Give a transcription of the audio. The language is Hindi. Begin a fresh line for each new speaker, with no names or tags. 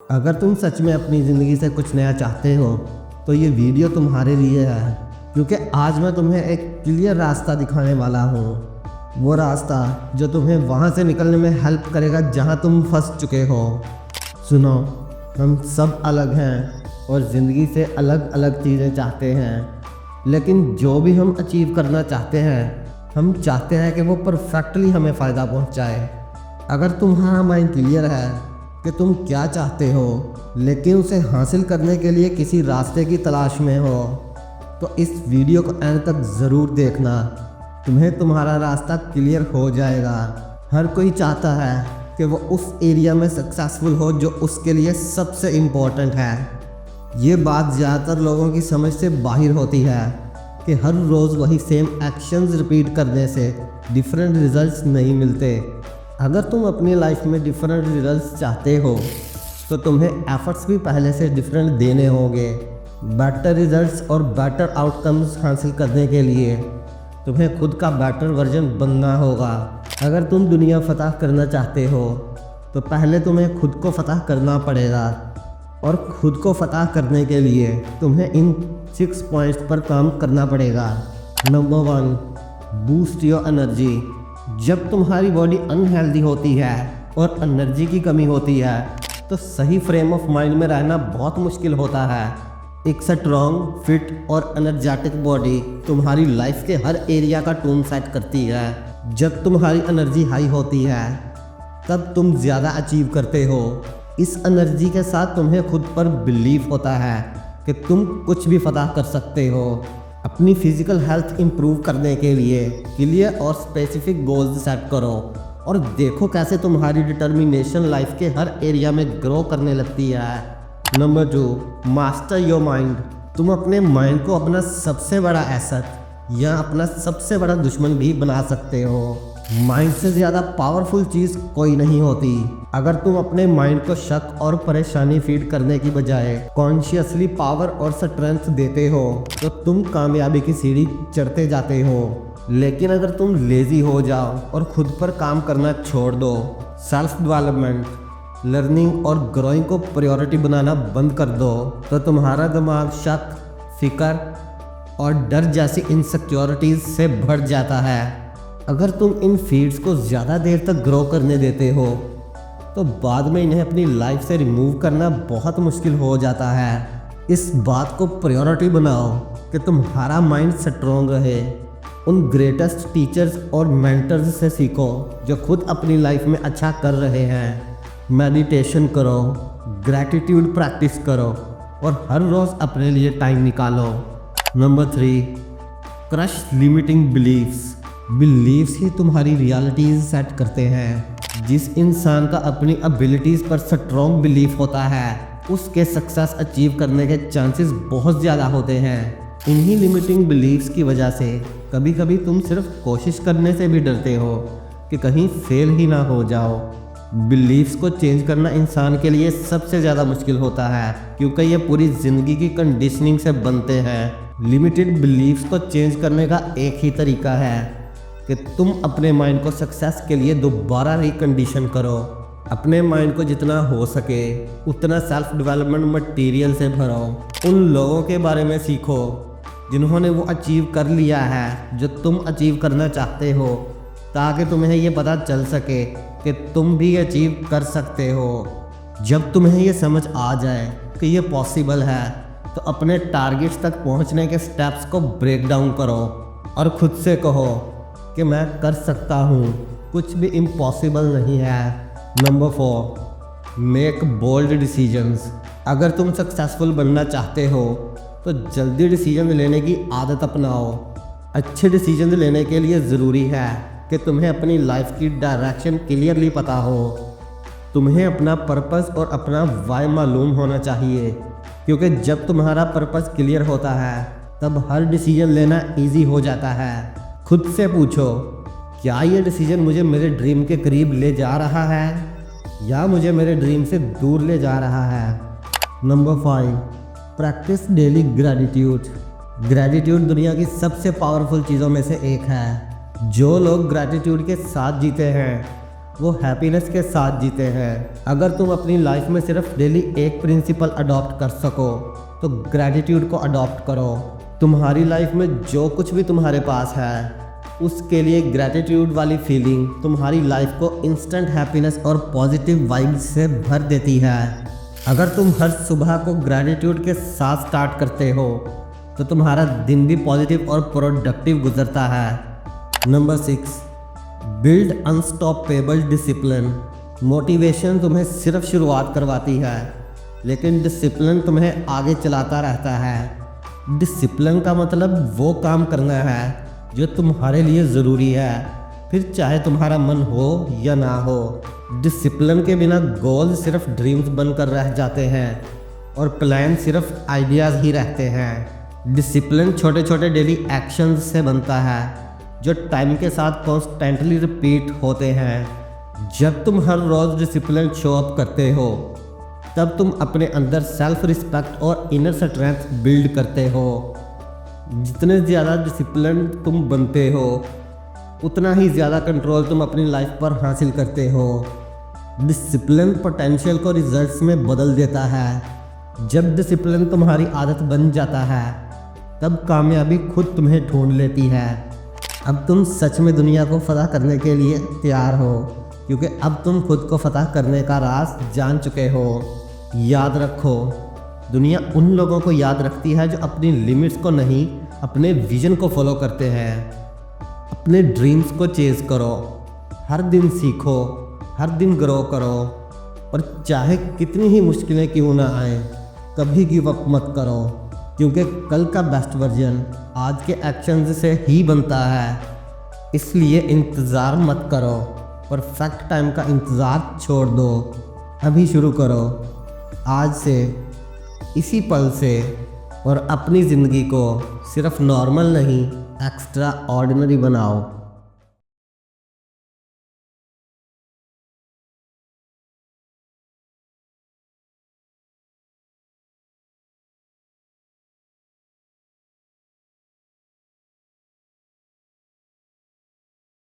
अगर तुम सच में अपनी ज़िंदगी से कुछ नया चाहते हो तो ये वीडियो तुम्हारे लिए है, क्योंकि आज मैं तुम्हें एक क्लियर रास्ता दिखाने वाला हूँ। वो रास्ता जो तुम्हें वहाँ से निकलने में हेल्प करेगा जहाँ तुम फंस चुके हो। सुनो, हम सब अलग हैं और ज़िंदगी से अलग अलग चीज़ें चाहते हैं, लेकिन जो भी हम अचीव करना चाहते हैं हम चाहते हैं कि वो परफेक्टली हमें फ़ायदा पहुँचाए। अगर तुम्हारा माइंड क्लियर है कि तुम क्या चाहते हो, लेकिन उसे हासिल करने के लिए किसी रास्ते की तलाश में हो, तो इस वीडियो को एंड तक ज़रूर देखना। तुम्हें तुम्हारा रास्ता क्लियर हो जाएगा। हर कोई चाहता है कि वो उस एरिया में सक्सेसफुल हो जो उसके लिए सबसे इम्पोर्टेंट है। ये बात ज़्यादातर लोगों की समझ से बाहर होती है कि हर रोज़ वही सेम एक्शंस रिपीट करने से डिफरेंट रिजल्ट्स नहीं मिलते। अगर तुम अपनी लाइफ में डिफरेंट रिजल्ट्स चाहते हो तो तुम्हें एफर्ट्स भी पहले से डिफरेंट देने होंगे। बेटर रिजल्ट्स और बेटर आउटकम्स हासिल करने के लिए तुम्हें खुद का बेटर वर्जन बनना होगा। अगर तुम दुनिया फतह करना चाहते हो तो पहले तुम्हें खुद को फतह करना पड़ेगा, और खुद को फतह करने के लिए तुम्हें इन 6 पॉइंट्स पर काम करना पड़ेगा। Number 1, boost your energy. जब तुम्हारी बॉडी अनहेल्दी होती है और एनर्जी की कमी होती है तो सही फ्रेम ऑफ माइंड में रहना बहुत मुश्किल होता है। एक स्ट्रॉन्ग, फिट और एनर्जेटिक बॉडी तुम्हारी लाइफ के हर एरिया का टोन सेट करती है। जब तुम्हारी एनर्जी हाई होती है तब तुम ज़्यादा अचीव करते हो। इस एनर्जी के साथ तुम्हें खुद पर बिलीव होता है कि तुम कुछ भी फतह कर सकते हो। अपनी फिजिकल हेल्थ इंप्रूव करने के लिए क्लियर और स्पेसिफिक गोल्स सेट करो और देखो कैसे तुम्हारी डिटर्मिनेशन लाइफ के हर एरिया में ग्रो करने लगती है। Number 2, master your mind. तुम अपने माइंड को अपना सबसे बड़ा एसेट या अपना सबसे बड़ा दुश्मन भी बना सकते हो। माइंड से ज़्यादा पावरफुल चीज़ कोई नहीं होती। अगर तुम अपने माइंड को शक और परेशानी फीड करने की बजाय कॉन्शियसली पावर और स्ट्रेंथ देते हो तो तुम कामयाबी की सीढ़ी चढ़ते जाते हो। लेकिन अगर तुम लेज़ी हो जाओ और खुद पर काम करना छोड़ दो, सेल्फ डेवलपमेंट, लर्निंग और ग्रोइंग को प्रायोरिटी बनाना बंद कर दो, तो तुम्हारा दिमाग शक, फिक्र और डर जैसी इनसिक्योरिटीज़ से भर जाता है। अगर तुम इन फीड्स को ज़्यादा देर तक ग्रो करने देते हो तो बाद में इन्हें अपनी लाइफ से रिमूव करना बहुत मुश्किल हो जाता है। इस बात को प्रायोरिटी बनाओ कि तुम्हारा माइंड स्ट्रॉन्ग रहे। उन ग्रेटेस्ट टीचर्स और मेंटर्स से सीखो जो खुद अपनी लाइफ में अच्छा कर रहे हैं। मेडिटेशन करो, ग्रैटिट्यूड प्रैक्टिस करो और हर रोज़ अपने लिए टाइम निकालो। Number 3, crush limiting beliefs. Beliefs ही तुम्हारी रियलिटीज़ सेट करते हैं। जिस इंसान का अपनी एबिलिटीज़ पर स्ट्रॉन्ग बिलीफ होता है उसके सक्सेस अचीव करने के चांसेस बहुत ज़्यादा होते हैं। इन्हीं लिमिटिंग बिलीव्स की वजह से कभी कभी तुम सिर्फ कोशिश करने से भी डरते हो कि कहीं फेल ही ना हो जाओ। बिलीव्स को चेंज करना इंसान के लिए सबसे ज़्यादा मुश्किल होता है, क्योंकि ये पूरी ज़िंदगी की कंडीशनिंग से बनते हैं। लिमिटेड बिलीव्स को चेंज करने का एक ही तरीका है कि तुम अपने माइंड को सक्सेस के लिए दोबारा रिकंडीशन करो। अपने माइंड को जितना हो सके उतना सेल्फ डेवलपमेंट मटेरियल से भरो। उन लोगों के बारे में सीखो जिन्होंने वो अचीव कर लिया है जो तुम अचीव करना चाहते हो, ताकि तुम्हें ये पता चल सके कि तुम भी अचीव कर सकते हो। जब तुम्हें ये समझ आ जाए कि ये पॉसिबल है तो अपने टारगेट्स तक पहुंचने के स्टेप्स को ब्रेक डाउन करो और खुद से कहो कि मैं कर सकता हूँ, कुछ भी इम्पॉसिबल नहीं है। Number 4, make bold decisions. अगर तुम सक्सेसफुल बनना चाहते हो तो जल्दी डिसीजन लेने की आदत अपनाओ। अच्छे डिसीजन लेने के लिए ज़रूरी है कि तुम्हें अपनी लाइफ की डायरेक्शन क्लियरली पता हो। तुम्हें अपना पर्पस और अपना वाई मालूम होना चाहिए, क्योंकि जब तुम्हारा पर्पस क्लियर होता है तब हर डिसीजन लेना ईजी हो जाता है। खुद से पूछो, क्या ये डिसीजन मुझे मेरे ड्रीम के करीब ले जा रहा है या मुझे मेरे ड्रीम से दूर ले जा रहा है। Number 5, practice daily gratitude. Gratitude दुनिया की सबसे पावरफुल चीज़ों में से एक है। जो लोग ग्रैटिट्यूड के साथ जीते हैं वो हैप्पीनेस के साथ जीते हैं। अगर तुम अपनी लाइफ में सिर्फ डेली एक प्रिंसिपल अडॉप्ट कर सको तो ग्रैटिट्यूड को अडॉप्ट करो। तुम्हारी लाइफ में जो कुछ भी तुम्हारे पास है उसके लिए ग्रैटिट्यूड वाली फीलिंग तुम्हारी लाइफ को इंस्टेंट हैप्पीनेस और पॉजिटिव वाइब्स से भर देती है। अगर तुम हर सुबह को ग्रैटिट्यूड के साथ स्टार्ट करते हो तो तुम्हारा दिन भी पॉजिटिव और प्रोडक्टिव गुजरता है। Number 6, build unstoppable discipline. Motivation तुम्हें सिर्फ शुरुआत करवाती है, लेकिन डिसिप्लिन तुम्हें आगे चलाता रहता है। डिसिप्लिन का मतलब वो काम करना है जो तुम्हारे लिए ज़रूरी है, फिर चाहे तुम्हारा मन हो या ना हो। डिसिप्लिन के बिना गोल सिर्फ ड्रीम्स बनकर रह जाते हैं और प्लान सिर्फ आइडियाज़ ही रहते हैं। डिसिप्लिन छोटे छोटे डेली एक्शंस से बनता है जो टाइम के साथ कॉन्स्टेंटली रिपीट होते हैं। जब तुम हर रोज़ डिसिप्लिन शो अप करते हो तब तुम अपने अंदर सेल्फ रिस्पेक्ट और इनर स्ट्रेंथ बिल्ड करते हो। जितने ज़्यादा डिसिप्लिन तुम बनते हो उतना ही ज़्यादा कंट्रोल तुम अपनी लाइफ पर हासिल करते हो। डिसिप्लिन पोटेंशियल को रिजल्ट्स में बदल देता है। जब डिसिप्लिन तुम्हारी आदत बन जाता है तब कामयाबी खुद तुम्हें ढूंढ लेती है। अब तुम सच में दुनिया को फतह करने के लिए तैयार हो, क्योंकि अब तुम खुद को फतह करने का राज जान चुके हो। याद रखो, दुनिया उन लोगों को याद रखती है जो अपनी लिमिट्स को नहीं, अपने विजन को फॉलो करते हैं। अपने ड्रीम्स को चेज़ करो, हर दिन सीखो, हर दिन ग्रो करो, और चाहे कितनी ही मुश्किलें क्यों ना आए कभी गिव अप मत करो, क्योंकि कल का बेस्ट वर्जन आज के एक्शन से ही बनता है। इसलिए इंतज़ार मत करो, परफेक्ट टाइम का इंतज़ार छोड़ दो, अभी शुरू करो आज से, इसी पल से, और अपनी ज़िंदगी को सिर्फ नॉर्मल नहीं एक्स्ट्रा ऑर्डिनरी बनाओ।